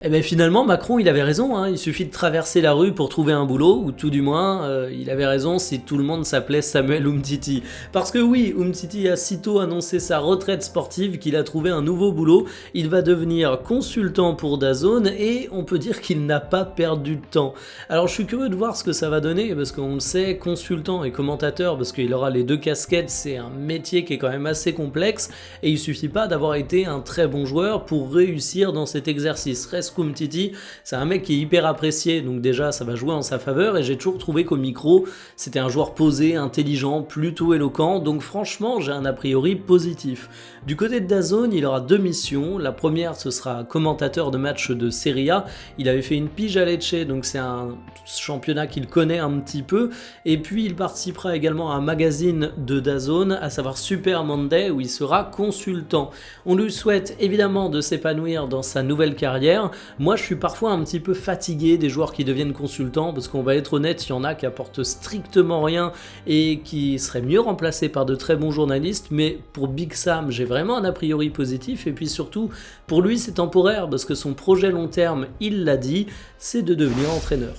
Eh bien finalement, Macron, il avait raison, hein. Il suffit de traverser la rue pour trouver un boulot, ou tout du moins, il avait raison si tout le monde s'appelait Samuel Umtiti. Parce que oui, Umtiti a sitôt annoncé sa retraite sportive qu'il a trouvé un nouveau boulot. Il va devenir consultant pour DAZN et on peut dire qu'il n'a pas perdu de temps. Alors je suis curieux de voir ce que ça va donner, parce qu'on le sait, consultant et commentateur, parce qu'il aura les deux casquettes, c'est un métier qui est quand même assez complexe, et il suffit pas d'avoir été un très bon joueur pour réussir dans cet exercice. Umtiti, c'est un mec qui est hyper apprécié, donc déjà ça va jouer en sa faveur, et j'ai toujours trouvé qu'au micro c'était un joueur posé, intelligent, plutôt éloquent, donc franchement j'ai un a priori positif. Du côté de DAZN, il aura deux missions. La première, ce sera commentateur de match de Serie A. Il avait fait une pige à Lecce, donc c'est un championnat qu'il connaît un petit peu, et puis il participera également à un magazine de DAZN, à savoir Super Monday, où il sera consultant. On lui souhaite évidemment de s'épanouir dans sa nouvelle carrière. Moi, je suis parfois un petit peu fatigué des joueurs qui deviennent consultants, parce qu'on va être honnête, il y en a qui apportent strictement rien et qui seraient mieux remplacés par de très bons journalistes, mais pour Big Sam, j'ai vraiment un a priori positif, et puis surtout, pour lui, c'est temporaire, parce que son projet long terme, il l'a dit, c'est de devenir entraîneur.